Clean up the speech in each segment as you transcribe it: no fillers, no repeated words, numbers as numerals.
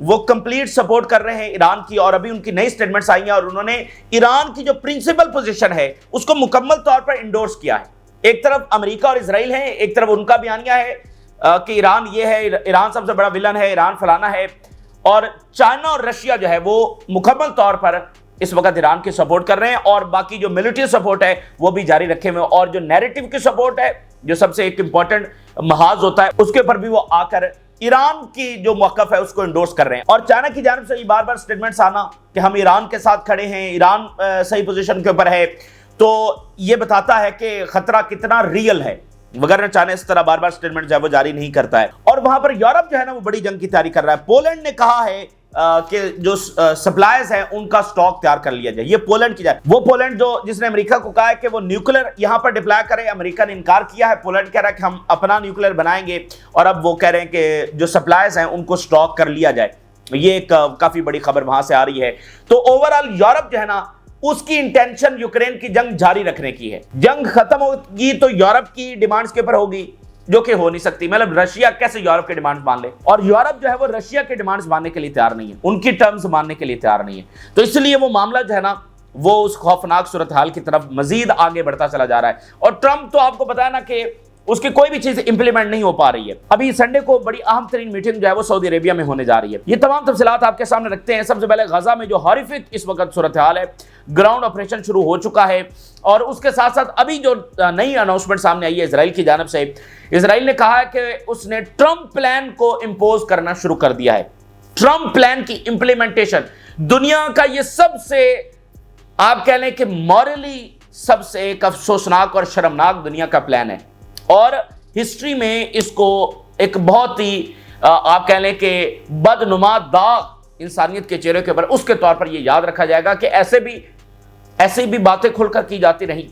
وہ complete support کر رہے ہیں ایران کی، اور ابھی ان کی نئی سٹیٹمنٹس آئی ہیں اور انہوں نے ایران کی جو پرنسپل پوزیشن ہے اس کو مکمل طور پر انڈورس کیا ہے۔ ایک طرف امریکہ اور اسرائیل ہیں، ایک طرف ان کا بیانیہ ہے کہ ایران یہ ہے، ایران سب سے بڑا ولن ہے، ایران فلانا ہے، اور چائنا اور رشیا جو ہے وہ مکمل طور پر اس وقت ایران کی سپورٹ کر رہے ہیں، اور باقی جو ملٹری سپورٹ ہے وہ بھی جاری رکھے ہوئے، اور جو نیریٹو کی سپورٹ ہے جو سب سے ایک امپورٹنٹ محاذ ہوتا ہے اس کے اوپر بھی وہ آ کر ایران کی جو موقف ہے اس کو انڈورس کر رہے ہیں۔ اور چائنا کی جانب سے یہ بار بار سٹیٹمنٹس آنا کہ ہم ایران کے ساتھ کھڑے ہیں، ایران صحیح پوزیشن کے اوپر ہے، تو یہ بتاتا ہے کہ خطرہ کتنا ریئل ہے، وگرنہ چائنا اس طرح بار بار سٹیٹمنٹ جو ہے وہ جاری نہیں کرتا ہے۔ اور وہاں پر یورپ جو ہے نا وہ بڑی جنگ کی تیاری کر رہا ہے۔ پولینڈ نے کہا ہے کہ جو سپلائز ہیں ان کا سٹاک تیار کر لیا جائے، یہ پولینڈ کی جائے، وہ پولینڈ جس نے امریکہ کو کہا ہے کہ وہ نیوکلیر یہاں پر ڈپلائی کرے، امریکہ نے انکار کیا ہے، پولینڈ کہہ رہا ہے کہ ہم اپنا نیوکلیر بنائیں گے، اور اب وہ کہہ رہے ہیں کہ جو سپلائز ہیں ان کو سٹاک کر لیا جائے۔ یہ ایک کافی بڑی خبر وہاں سے آ رہی ہے۔ تو اوورآل یورپ جو ہے نا اس کی انٹینشن یوکرین کی جنگ جاری رکھنے کی ہے۔ جنگ ختم ہوگی تو یورپ کی ڈیمانڈز کے اوپر ہوگی، جو کہ ہو نہیں سکتی، مطلب رشیا کیسے یورپ کے ڈیمانڈز مان لے، اور یورپ جو ہے وہ رشیا کے ڈیمانڈز ماننے کے لیے تیار نہیں ہے، ان کی ٹرمز ماننے کے لیے تیار نہیں ہے۔ تو اس لیے وہ معاملہ جو ہے نا وہ اس خوفناک صورتحال کی طرف مزید آگے بڑھتا چلا جا رہا ہے، اور ٹرمپ تو آپ کو پتا ہے نا کہ اس کی کوئی بھی چیز امپلیمنٹ نہیں ہو پا رہی ہے۔ ابھی سنڈے کو بڑی اہم ترین میٹنگ جو ہے وہ سعودی عربیہ میں ہونے جا رہی ہے۔ یہ تمام تفصیلات آپ کے سامنے رکھتے ہیں۔ سب سے پہلے غزہ میں جو ہارفک اس وقت صورتحال ہے، گراؤنڈ آپریشن شروع ہو چکا ہے، اور اس کے ساتھ ساتھ ابھی جو نئی اناؤنسمنٹ سامنے آئی ہے اسرائیل کی جانب سے، اسرائیل نے کہا ہے کہ اس نے ٹرمپ پلان کو امپوز کرنا شروع کر دیا ہے۔ ٹرمپ پلان کی امپلیمنٹیشن دنیا کا یہ سب سے آپ کہہ لیں کہ مورلی سب سے ایک افسوسناک اور شرمناک دنیا کا پلان ہے، اور ہسٹری میں اس کو ایک بہت ہی آپ کہہ لیں کہ بدنما داغ انسانیت کے چہرے کے اوپر اس کے طور پر یہ یاد رکھا جائے گا کہ ایسے بھی باتیں کھل کر کی جاتی رہیں،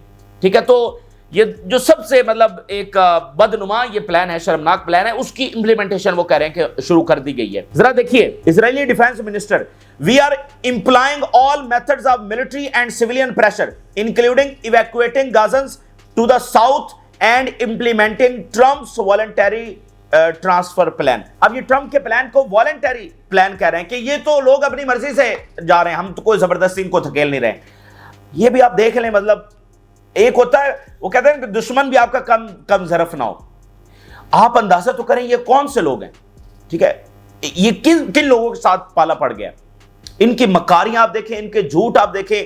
ٹھیک ہے۔ تو یہ جو سب سے مطلب ایک بدنما یہ پلان ہے، شرمناک پلان ہے، اس کی امپلیمنٹیشن وہ کہہ رہے ہیں کہ شروع کر دی گئی ہے۔ ذرا دیکھیے Israeli defence minister, we are employing all methods of military and civilian pressure including evacuating Gazans to the south and implementing Trump's voluntary transfer plan. اب یہ ٹرمپ کے پلان کو والنٹری پلان کہہ رہے ہیں کہ یہ تو لوگ اپنی مرضی سے جا رہے ہیں، ہم تو کوئی زبردستی ان کو دھکیل نہیں رہے۔ یہ بھی آپ دیکھ لیں، مطلب ایک ہوتا ہے وہ کہتے ہیں کہ دشمن بھی آپ کا کم ظرف نہ ہو، آپ اندازہ تو کریں یہ کون سے لوگ ہیں، ٹھیک ہے، یہ کن لوگوں کے ساتھ پالا پڑ گیا، ان کی مکاریاں آپ دیکھیں، ان کے جھوٹ آپ دیکھیں،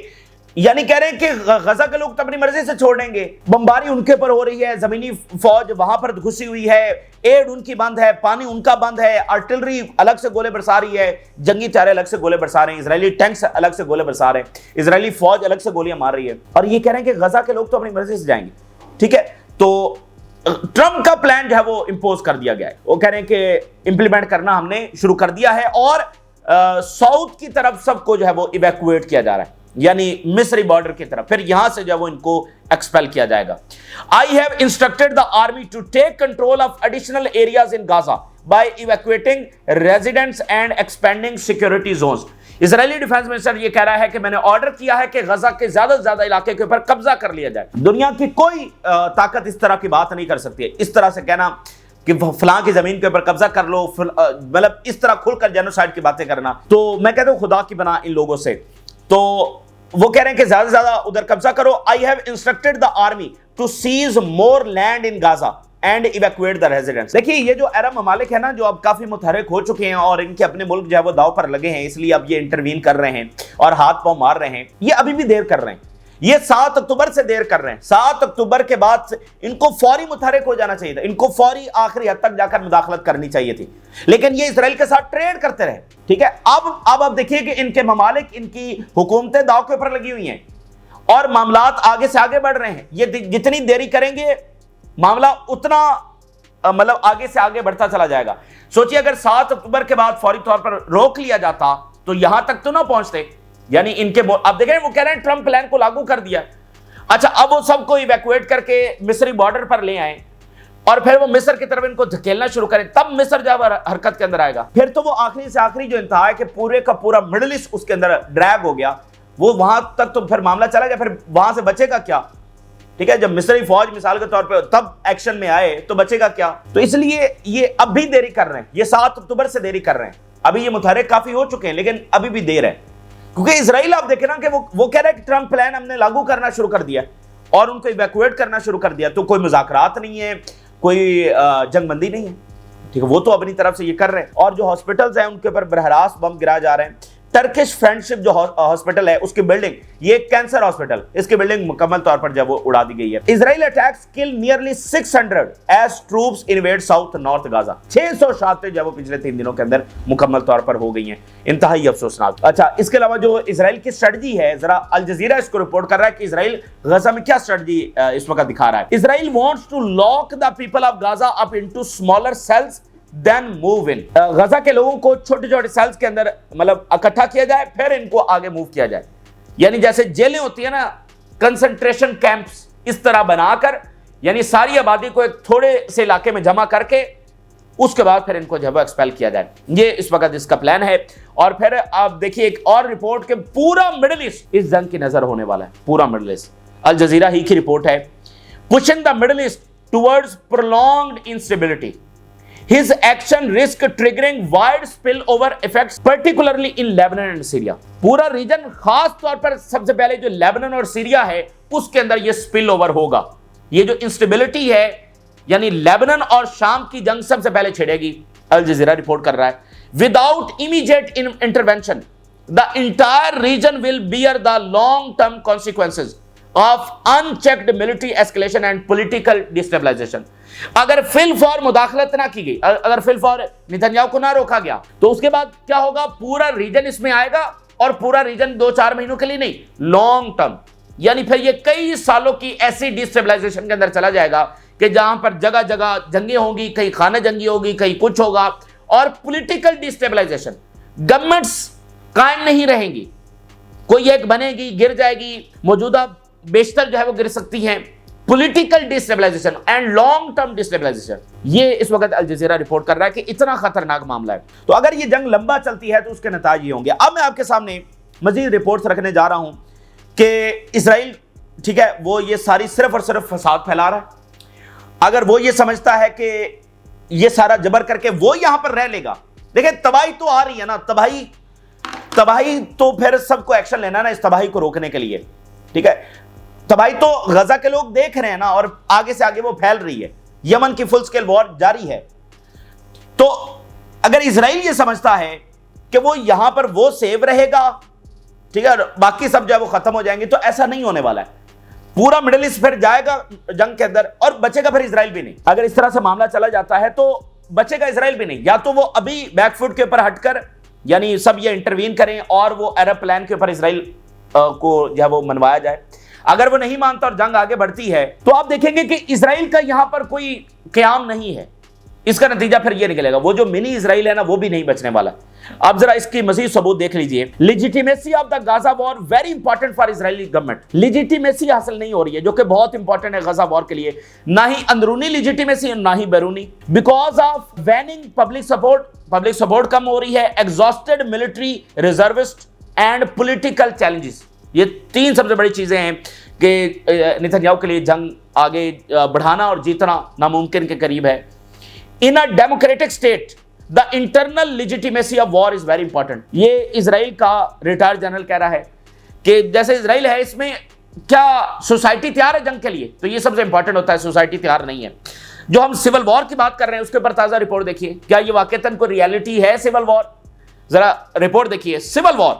یعنی کہہ رہے ہیں کہ غزہ کے لوگ تو اپنی مرضی سے چھوڑ دیں گے، بمباری ان کے پر ہو رہی ہے، زمینی فوج وہاں پر گھسی ہوئی ہے، ایڈ ان کی بند ہے، پانی ان کا بند ہے، آرٹلری الگ سے گولے برسا رہی ہے، جنگی طیارے الگ سے گولے برسا رہے ہیں، اسرائیلی ٹینکس الگ سے گولے برسا رہے ہیں، اسرائیلی فوج الگ سے گولیاں مار رہی ہے، اور یہ کہہ رہے ہیں کہ غزہ کے لوگ تو اپنی مرضی سے جائیں گے، ٹھیک ہے۔ تو ٹرمپ کا پلان جو ہے وہ امپوز کر دیا گیا ہے، وہ کہہ رہے ہیں کہ امپلیمنٹ کرنا ہم نے شروع کر دیا ہے، اور ساؤتھ کی طرف سب کو جو ہے وہ ایویکویٹ کیا جا رہا ہے، یعنی مصری بارڈر کی طرف، پھر یہاں سے جو وہ ان کو ایکسپیل کیا جائے گا۔ I have instructed the army to take control of additional areas in Gaza by evacuating residents and expanding security zones۔ Israeli defence minister یہ کہہ رہا ہے کہ میں نے آرڈر کیا ہے کہ غزہ کے زیادہ سے زیادہ علاقے کے اوپر قبضہ کر لیا جائے۔ دنیا کی کوئی طاقت اس طرح کی بات نہیں کر سکتی ہے، اس طرح سے کہنا کہ فلاں کی زمین کے اوپر قبضہ کر لو، مطلب اس طرح کھل کر جینوسائیڈ کی باتیں کرنا، تو میں کہتا ہوں خدا کی بنا ان لوگوں سے۔ تو وہ کہہ رہے ہیں کہ زیادہ سے زیادہ ادھر قبضہ کرو۔ I have instructed the army to seize more land in Gaza and evacuate the residents۔ دیکھیے یہ جو عرب ممالک ہیں نا جو اب کافی متحرک ہو چکے ہیں اور ان کے اپنے ملک جو ہے وہ داؤ پر لگے ہیں، اس لیے اب یہ انٹروین کر رہے ہیں اور ہاتھ پاؤں مار رہے ہیں، یہ ابھی بھی دیر کر رہے ہیں، یہ 7 اکتوبر سے دیر کر رہے ہیں۔ 7 اکتوبر کے بعد ان کو فوری متحرک ہو جانا چاہیے تھا، ان کو فوری آخری حد تک جا کر مداخلت کرنی چاہیے تھی، لیکن یہ اسرائیل کے ساتھ ٹریڈ کرتے رہے، ٹھیک ہے۔ اب آپ دیکھیے کہ ان کے ممالک، ان کی حکومتیں داؤ کے اوپر لگی ہوئی ہیں اور معاملات آگے سے آگے بڑھ رہے ہیں۔ یہ جتنی دیری کریں گے معاملہ اتنا مطلب آگے سے آگے بڑھتا چلا جائے گا۔ سوچیے اگر 7 اکتوبر کے بعد فوری طور پر روک لیا جاتا تو یہاں تک تو نہ پہنچتے، یعنی ان کے اب دیکھیں وہ کہہ رہے ہیں ٹرمپ پلان کو لاگو کر دیا، اچھا اب وہ سب کو ایویکویٹ کر کے مصری بارڈر پر لے آئیں اور پھر وہ مصر کی طرف ان کو دھکیلنا شروع کریں، تب مصر جب حرکت کے اندر آئے گا۔ پھر تو وہ آخری سے آخری جو انتہا ہے کہ پورے کا پورا مڈل ایسٹ اس کے اندر ڈریگ ہو گیا، وہ وہاں تک تو پھر معاملہ چلا گیا، پھر وہاں سے بچے گا کیا، ٹھیک ہے۔ جب مصری فوج مثال کے طور پہ تب ایکشن میں آئے تو بچے گا کیا۔ تو اس لیے یہ اب بھی دیری کر رہے ہیں، یہ 7 اکتوبر سے دیری کر رہے ہیں، ابھی یہ متحرک کافی ہو چکے ہیں لیکن ابھی بھی دیر ہے، کیونکہ اسرائیل آپ دیکھیں نا کہ وہ کہہ رہا ہے کہ ٹرمپ پلان ہم نے لاگو کرنا شروع کر دیا اور ان کو ایویکویٹ کرنا شروع کر دیا، تو کوئی مذاکرات نہیں ہے، کوئی جنگ بندی نہیں ہے، ٹھیک ہے، وہ تو اپنی طرف سے یہ کر رہے ہیں۔ اور جو ہاسپٹلز ہیں ان کے اوپر براہ راست بم گرا جا رہے ہیں۔ ٹرکش فرینڈشپ جو ہاسپٹل ہے اس کی بلڈنگ، یہ ایک کینسر ہاسپٹل، اس کی بلڈنگ مکمل طور پر جب وہ اڑا دی گئی ہے۔ اسرائیل اٹیکس کل nearly 600 as troops invade south north Gaza, 600 شہادتیں جو وہ پچھلے 3 دنوں کے اندر مکمل طور پر ہو گئی ہیں، انتہائی افسوسناک۔ اچھا، اس کے علاوہ جو اسرائیل کی اسٹریٹجی ہے، ذرا الجزیرہ اس کو رپورٹ کر رہا ہے کہ اسرائیل غزہ میں کیا اسٹریٹجی اس وقت دکھا رہا ہے۔ Israel wants to lock the people of Gaza up into smaller cells then move in۔ غزہ کے لوگوں کو چھوٹے چھوٹے سیلز کے اندر مطلب اکٹھا کیا جائے، پھر ان کو آگے موو کیا جائے، یعنی جیسے جیلیں ہوتی ہیں نا، کنسنٹریشن کیمپس، اس طرح بنا کر یعنی ساری آبادی کو ایک تھوڑے سے علاقے میں جمع کر کے اس کے بعد پھر ان کو جب ایکسپیل کیا جائے، یہ اس وقت اس کا پلان ہے۔ اور پھر آپ دیکھیے ایک اور رپورٹ کہ پورا مڈل ایسٹ اس جنگ کی نظر ہونے والا ہے، پورا مڈل ایسٹ، الجزیرہ ہی کی رپورٹ ہے۔ pushing the Middle East towards prolonged instability۔ His action risk triggering wide spillover effects particularly in Lebanon and Syria۔ پورا ریجن خاص طور پر سب سے پہلے جو لیبنن اور سیریا ہے اس کے اندر یہ سپل اوور ہوگا، یہ جو انسٹیبلٹی ہے یعنی لیبنن اور شام کی جنگ سب سے پہلے چھڑے گی، الجزیرہ رپورٹ کر رہا ہے۔ Without immediate intervention the entire region will bear the long term consequences of unchecked military escalation and political destabilization۔ اگر فی الفور مداخلت نہ کی گئی، اگر فی الفور نتنیاہو کو نہ روکا گیا تو اس کے بعد کیا ہوگا، پورا ریجن اس میں آئے گا، اور پورا ریجن 2-4 مہینوں کے لیے نہیں، لانگ ٹرم، یعنی پھر یہ کئی سالوں کی ایسی ڈیسٹیبلائزیشن کے اندر چلا جائے گا کہ جہاں پر جگہ جگہ جنگیں ہوں گی، کہیں خانہ جنگی ہوگی، کہیں کچھ ہوگا، اور پولیٹیکل ڈیسٹیبلائزیشن، گورنمنٹس قائم نہیں رہیں گی، کوئی ایک بنے گی گر جائے گی، موجودہ بیشتر جو ہے وہ گر سکتی ہیں، پولیٹیکل ڈیسٹیبلائزیشن اینڈ لانگ ٹرم ڈیسٹیبلائزیشن، یہ اس وقت الجزیرہ رپورٹ کر رہا ہے کہ اتنا خطرناک معاملہ ہے۔ تو اگر یہ جنگ لمبا چلتی ہے تو اس کے نتائج یہ ہوں گے۔ اب میں آپ کے سامنے مزید رپورٹس رکھنے جا رہا ہوں کہ اسرائیل، ٹھیک ہے، وہ یہ ساری صرف اور صرف فساد پھیلا رہا ہے۔ اگر وہ یہ سمجھتا ہے کہ یہ سارا جبر کر کے وہ یہاں پر رہ لے گا، دیکھیں تباہی تو آ رہی ہے نا، تباہی تو پھر سب کو ایکشن لینا نا اس تباہی کو روکنے کے لیے، ٹھیک ہے، تباہی تو غزہ کے لوگ دیکھ رہے ہیں نا، اور آگے سے آگے وہ پھیل رہی ہے، یمن کی فل سکیل وار جاری ہے۔ تو اگر اسرائیل یہ سمجھتا ہے کہ وہ یہاں پر وہ سیو رہے گا، ٹھیک ہے، باقی سب جو ہے وہ ختم ہو جائیں گے، تو ایسا نہیں ہونے والا ہے۔ پورا مڈل ایسٹ پھر جائے گا جنگ کے اندر، اور بچے گا پھر اسرائیل بھی نہیں۔ اگر اس طرح سے معاملہ چلا جاتا ہے تو بچے گا اسرائیل بھی نہیں، یا تو وہ ابھی بیک فٹ کے اوپر ہٹ کر یعنی سب یہ انٹروین کریں اور وہ عرب پلان کے اوپر اسرائیل کو جو ہے وہ منوایا جائے۔ اگر وہ نہیں مانتا اور جنگ آگے بڑھتی ہے تو آپ دیکھیں گے کہ اسرائیل کا یہاں پر کوئی قیام نہیں ہے، اس کا نتیجہ پھر یہ نکلے گا، وہ جو منی اسرائیل ہے نا وہ بھی نہیں بچنے والا۔ اب ذرا اس کی مزید ثبوت دیکھ لیجئے۔ Legitimacy of the Gaza were very important for Israeli government. Legitimacy حاصل نہیں ہو رہی ہے، جو کہ بہت امپورٹنٹ ہے غزہ وار کے لیے، نہ ہی اندرونی لیجیٹیمیسی نہ ہی بیرونی، because of waning public support کم ہو رہی ہے، exhausted military reservists and political challenges. یہ 3 سب سے بڑی چیزیں ہیں کہ نتنیاہو کے لیے جنگ آگے بڑھانا اور جیتنا ناممکن کے قریب ہے۔ In a democratic state, the internal legitimacy of war is very important۔ یہ اسرائیل کا ریٹائر جنرل کہہ رہا ہے کہ جیسے اسرائیل ہے، اس میں کیا سوسائٹی تیار ہے جنگ کے لیے، تو یہ سب سے امپورٹنٹ ہوتا ہے، سوسائٹی تیار نہیں ہے۔ جو ہم سول وار کی بات کر رہے ہیں اس کے اوپر تازہ رپورٹ دیکھیے، کیا یہ واقعتاً کوئی ریالٹی ہے سول وار؟ ذرا رپورٹ دیکھیے۔ Civil war,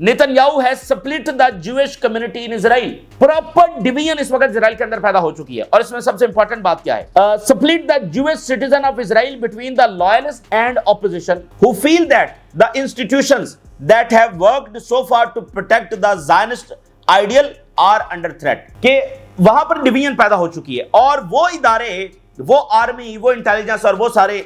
Netanyahu has split the Jewish community in Israel۔ Proper division اس وقت اسرائیل کے اندر پیدا ہو چکی ہے، اور اس میں سب سے امپورٹنٹ بات کیا ہے؟ split the Jewish citizen of Israel between the loyalists and opposition who feel that the institutions that have worked so far to protect the Zionist ideal are under threat۔ کہ وہاں پر ڈویژن پیدا ہو چکی ہے، اور وہ ادارے، وہ آرمی، وہ انٹیلیجنس اور وہ سارے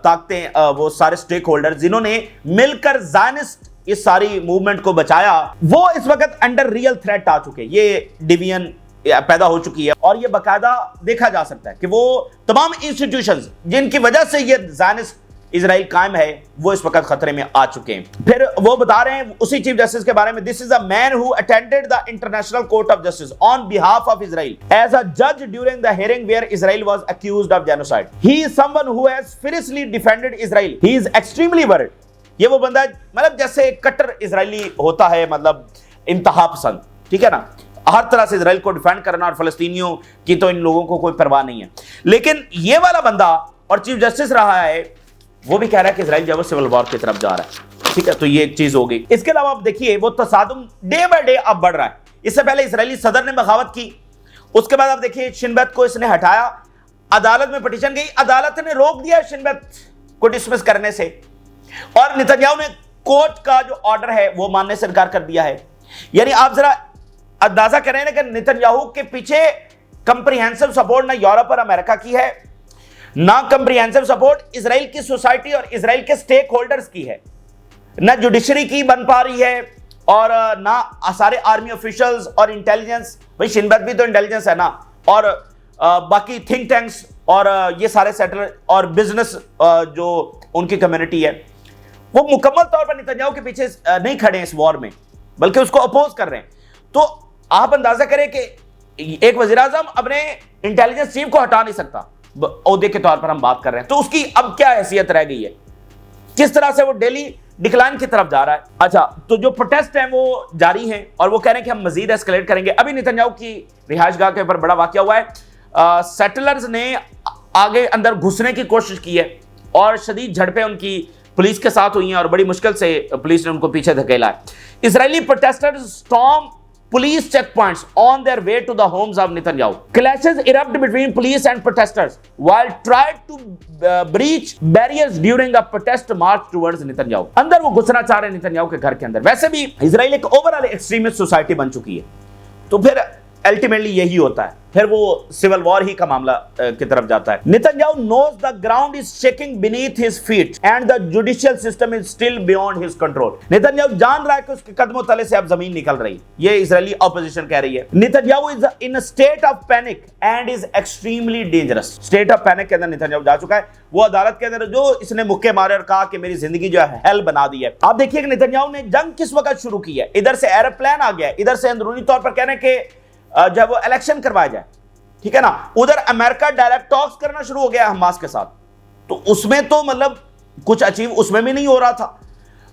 طاقتیں، وہ سارے سٹیک ہولڈر جنہوں نے مل کر زائنسٹ اس ساری موومنٹ کو بچایا، وہ اس وقت انڈر ریئل تھریٹ آ چکے، یہ ڈویژن پیدا ہو چکی ہے۔ اور یہ باقاعدہ دیکھا جا سکتا ہے کہ وہ تمام انسٹیٹیوشنز جن کی وجہ سے یہ زائنسٹ اسرائیل قائم ہے وہ اس وقت خطرے میں آ چکے ہیں۔ پھر وہ بتا رہے ہیں اسی چیف جسٹس کے بارے میں، this is a man who attended the International Court of Justice on behalf of Israel as a جج during the hearing where Israel was accused of genocide۔ He is someone who has fiercely defended Israel۔ He is extremely worried یہ وہ بندہ مطلب جیسے کٹر اسرائیلی ہوتا ہے، مطلب انتہا پسند، ٹھیک ہے نا، ہر طرح سے اسرائیل کو ڈیفینڈ کرنا، اور فلسطینیوں کی تو ان لوگوں کو کوئی پرواہ نہیں ہے. لیکن یہ والا بندہ اور چیف جسٹس رہا ہے، وہ بھی کہہ رہا ہے کہ اسرائیل جو ہے وہ سول وار کی طرف جا رہا ہے. ٹھیک ہے، تو یہ ایک چیز ہو گئی. اس کے علاوہ آپ دیکھیے وہ تصادم ڈے بائی ڈے اب بڑھ رہا ہے. اس سے پہلے اسرائیلی صدر نے بغاوت کی، اس کے بعد آپ دیکھیے شن بیت کو اس نے ہٹایا، عدالت میں پٹیشن گئی، عدالت نے روک دیا شن بیت کو ڈسمس کرنے سے، اور نتنیاہو نے کورٹ کا جو آرڈر ہے وہ ماننے سے انکار کر دیا ہے. یعنی آپ ذرا اندازہ کریں کہ نتنیاہو کے پیچھے کمپریہنسو سپورٹ نہ یورپ اور امریکہ کی ہے، نہ کمپریہنسو سپورٹ اسرائیل کی سوسائٹی اور اسرائیل کے سٹیک ہولڈرز کی ہے، نہ جوڈیشری کی بن پا رہی ہے، اور نہ سارے آرمی آفیشلز اور انٹیلیجنس. بھائی شن بیت بھی تو انٹیلیجنس ہے نا، اور باقی تھنک ٹینکس اور یہ سارے سیٹلر اور بزنس جو ان کی کمیونٹی ہے، وہ مکمل طور پر نتنیاہو کے پیچھے نہیں کھڑے ہیں اس وار میں، بلکہ اس کو اپوز کر رہے ہیں. تو آپ اندازہ کریں کہ ایک وزیر اعظم اپنے انٹیلیجنس چیف کو ہٹا نہیں سکتا، عہدے کے طور پر ہم بات کر رہے ہیں، تو اس کی اب کیا حیثیت رہ گئی ہے، کس طرح سے وہ ڈیلی ڈکلائن کی طرف جا رہا ہے. اچھا، تو جو پروٹیسٹ ہیں وہ جاری ہیں، اور وہ کہہ رہے ہیں کہ ہم مزید ایسکلیٹ کریں گے. ابھی نتنیاہو کی رہائش گاہ کے اوپر بڑا واقعہ ہوا ہے، سیٹلرز نے آگے اندر گھسنے کی کوشش کی ہے، اور شدید جھڑپیں ان کی پولیس کے ساتھ ہوئی ہیں، اور بڑی مشکل سے پولیس نے ان کو پیچھے دھکیلا ہے. اسرائیلی protesters storm police checkpoints on their way to the homes of Netanyahu. Clashes erupt between police and protesters while tried to breach barriers during a protest march towards Netanyahu. اندر وہ گھسنا چاہ رہے ہیں نتنیاہو کے گھر کے اندر. ویسے بھی اسرائیل ایک اوورآل ایکسٹریمسٹ سوسائٹی بن چکی ہے، تو پھر الٹیمیٹلی یہی ہوتا ہے، پھر وہ سول وار ہی کا معاملہ کی طرف جاتا ہے. Netanyahu knows the ground is shaking beneath his feet and the judicial system is still beyond his control. Netanyahu جان رہا ہے کہ اس کے قدموں تلے سے اب زمین نکل رہی، یہ اسرائیلی اپوزیشن کہہ رہی ہے. Netanyahu is in a state of panic and is extremely dangerous. state of panic کے اندر نتنیاہو جا چکا ہے. وہ عدالت کے اندر جو اس نے مکے مارے اور کہا کہ میری زندگی جو ہے ہیل بنا دی ہے. آپ دیکھیے کہ نتنیاہو نے جنگ کس وقت شروع کی ہے. ادھر سے عرب پلان آ گیا ہے، ادھر سے اندرونی طور پر کہنے کہ جب وہ الیکشن کروایا جائے، ٹھیک ہے نا، ادھر امریکہ ڈائریکٹ ٹاکس کرنا شروع ہو گیا حماس کے ساتھ. تو اس میں تو مطلب کچھ اچیو اس میں بھی نہیں ہو رہا تھا.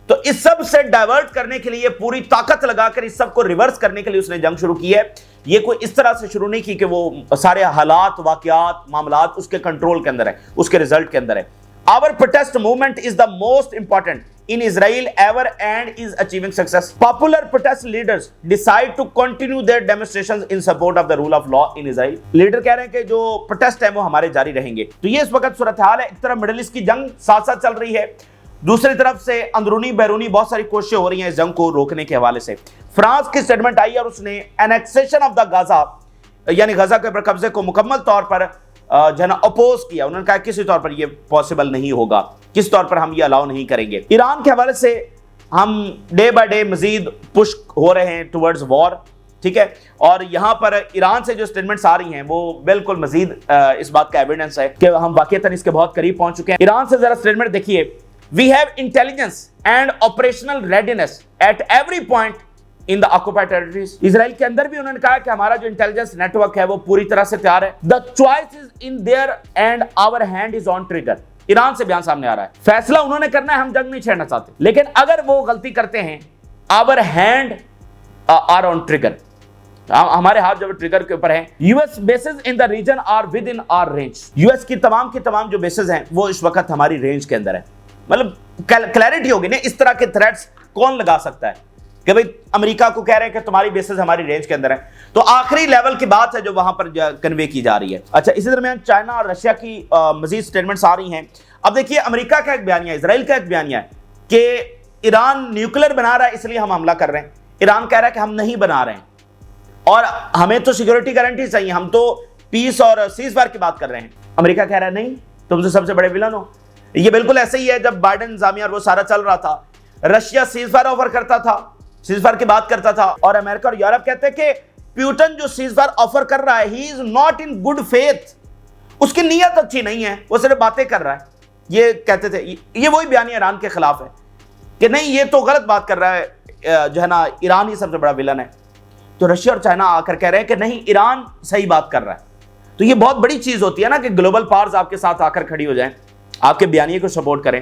تو اس سب سے ڈائیورٹ کرنے کے لیے پوری طاقت لگا کر اس سب کو ریورس کرنے کے لیے اس نے جنگ شروع کی ہے. یہ کوئی اس طرح سے شروع نہیں کی کہ وہ سارے حالات، واقعات، معاملات اس کے کنٹرول کے اندر ہے، اس کے ریزلٹ کے اندر ہے. Our protest movement is the most important in Israel ever and is achieving success. Popular protest leaders decide to continue their demonstrations in support of the rule of law in Israel. Leader کہہ رہے ہیں کہ جو protest ہیں وہ ہمارے جاری رہیں گے. تو یہ اس وقت صورتحال ہے. ایک طرف مڈل ایسٹ کی جنگ ساتھ ساتھ چل رہی ہے، دوسری طرف سے اندرونی بیرونی بہت ساری کوششیں ہو رہی ہیں اس جنگ کو روکنے کے حوالے سے. فرانس کی سٹیٹمنٹ آئی اور اس نے اینیکسیشن آف دا غزہ، یعنی غزہ کے اوپر قبضے کو مکمل طور پر جو ہے نا اپوز کیا. انہوں نے کہا کسی طور پر یہ پاسبل نہیں ہوگا، کس طور پر ہم یہ الاؤ نہیں کریں گے. ایران کے حوالے سے ہم ڈے بائی ڈے مزید پش ہو رہے ہیں ٹورڈز وار، ٹھیک ہے، اور یہاں پر ایران سے جو سٹیٹمنٹس آ رہی ہیں وہ بالکل مزید اس بات کا ایویڈنس ہے کہ ہم واقعتاً اس کے بہت قریب پہنچ چکے ہیں. ایران سے ذرا سٹیٹمنٹ دیکھیے. We have intelligence and operational readiness at every point in the occupied territories. اسرائیل کے اندر بھی انہوں نے کہا کہ ہمارا جو انٹیلیجنس نیٹ ورک ہے وہ پوری طرح سے تیار ہے. The choice is in there and our hand is on trigger. Iran سے بیان سامنے آ رہا ہے، فیصلہ انہوں نے کرنا ہے، ہم جنگ نہیں چھیڑنا چاہتے، لیکن اگر وہ غلطی کرتے ہیں our hand are on trigger. ہمارے ہاتھ جو ٹریگر کے اوپر ہیں. US bases in the region are within our range. US کی تمام جو بیسز ہیں وہ اس وقت ہماری رینج کے اندر ہے. مطلب کلیئرٹی ہوگی نا اس طرح کے تھریٹس کون لگا سکتا ہے کہ بھئی امریکہ کو کہہ رہے ہیں کہ تمہاری بیسز ہماری رینج کے اندر ہیں. تو آخری لیول کی بات ہے جو وہاں پر کنوے کی جا رہی ہے. اچھا، اسی درمیان چائنا اور رشیا کی مزید سٹیٹمنٹس آ رہی ہیں. اب دیکھیے امریکہ کا ایک بیانیہ ہے، اسرائیل کا ایک بیانیہ ہے کہ ایران نیوکلیر بنا رہا ہے اس لیے ہم حملہ کر رہے ہیں. ایران کہہ رہا ہے کہ ہم نہیں بنا رہے ہیں اور ہمیں تو سیکورٹی گارنٹی چاہیے، ہم تو پیس اور سیز فائر کی بات کر رہے ہیں. امریکہ کہہ رہا ہے نہیں، تم سے سب سے بڑے ویلن ہو. یہ بالکل ایسے ہی ہے جب بائیڈن انتظامیہ اور وہ سارا چل رہا تھا، رشیا سیز فائر آفر کرتا تھا، سیز فائر کی بات کرتا تھا، اور امریکہ اور یورپ کہتے ہیں کہ پیوٹن جو سیز فائر آفر کر رہا ہے he is not in good faith, اس کی نیت اچھی نہیں ہے، وہ صرف باتیں کر رہا ہے. یہ کہتے تھے. یہ وہی بیانیہ ایران کے خلاف ہے کہ نہیں یہ تو غلط بات کر رہا ہے جو ہے نا، ایران ہی سب سے بڑا ویلن ہے. تو رشیا اور چائنا آ کر کہہ رہے ہیں کہ نہیں ایران صحیح بات کر رہا ہے. تو یہ بہت بڑی چیز ہوتی ہے نا کہ گلوبل پاورز آپ کے ساتھ آ کر کھڑی ہو جائیں، آپ کے بیانیے کو سپورٹ کریں.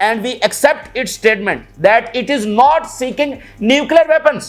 and we accept its statement that it is not seeking nuclear weapons।